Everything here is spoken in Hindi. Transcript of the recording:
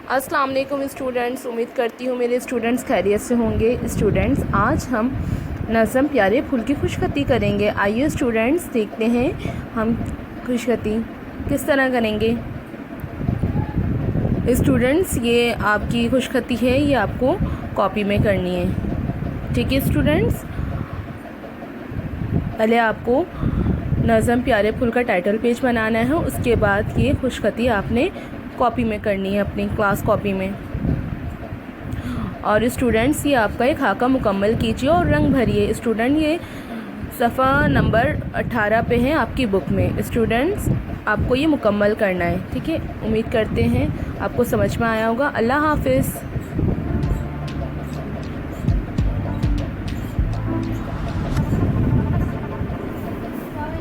अस्सलाम वालेकुम स्टूडेंट्स, उम्मीद करती हूँ मेरे स्टूडेंट्स खैरियत से होंगे। स्टूडेंट्स, आज हम नज़म प्यारे फूल की खुशखती करेंगे। आइए स्टूडेंट्स देखते हैं हम खुशखती किस तरह करेंगे। स्टूडेंट्स, ये आपकी खुशखती है, ये आपको कॉपी में करनी है। ठीक है स्टूडेंट्स, पहले आपको नज़म प्यारे फूल का टाइटल पेज बनाना है, उसके बाद ये खुशखती आपने कॉपी में करनी है, अपनी क्लास कॉपी में। और स्टूडेंट्स, ये आपका एक खाका मुकम्मल कीजिए और रंग भरिए। स्टूडेंट, ये सफ़ा नंबर 18 पे है आपकी बुक में। स्टूडेंट्स, आपको ये मुकम्मल करना है। ठीक है, उम्मीद करते हैं आपको समझ में आया होगा। अल्लाह हाफ़िज़।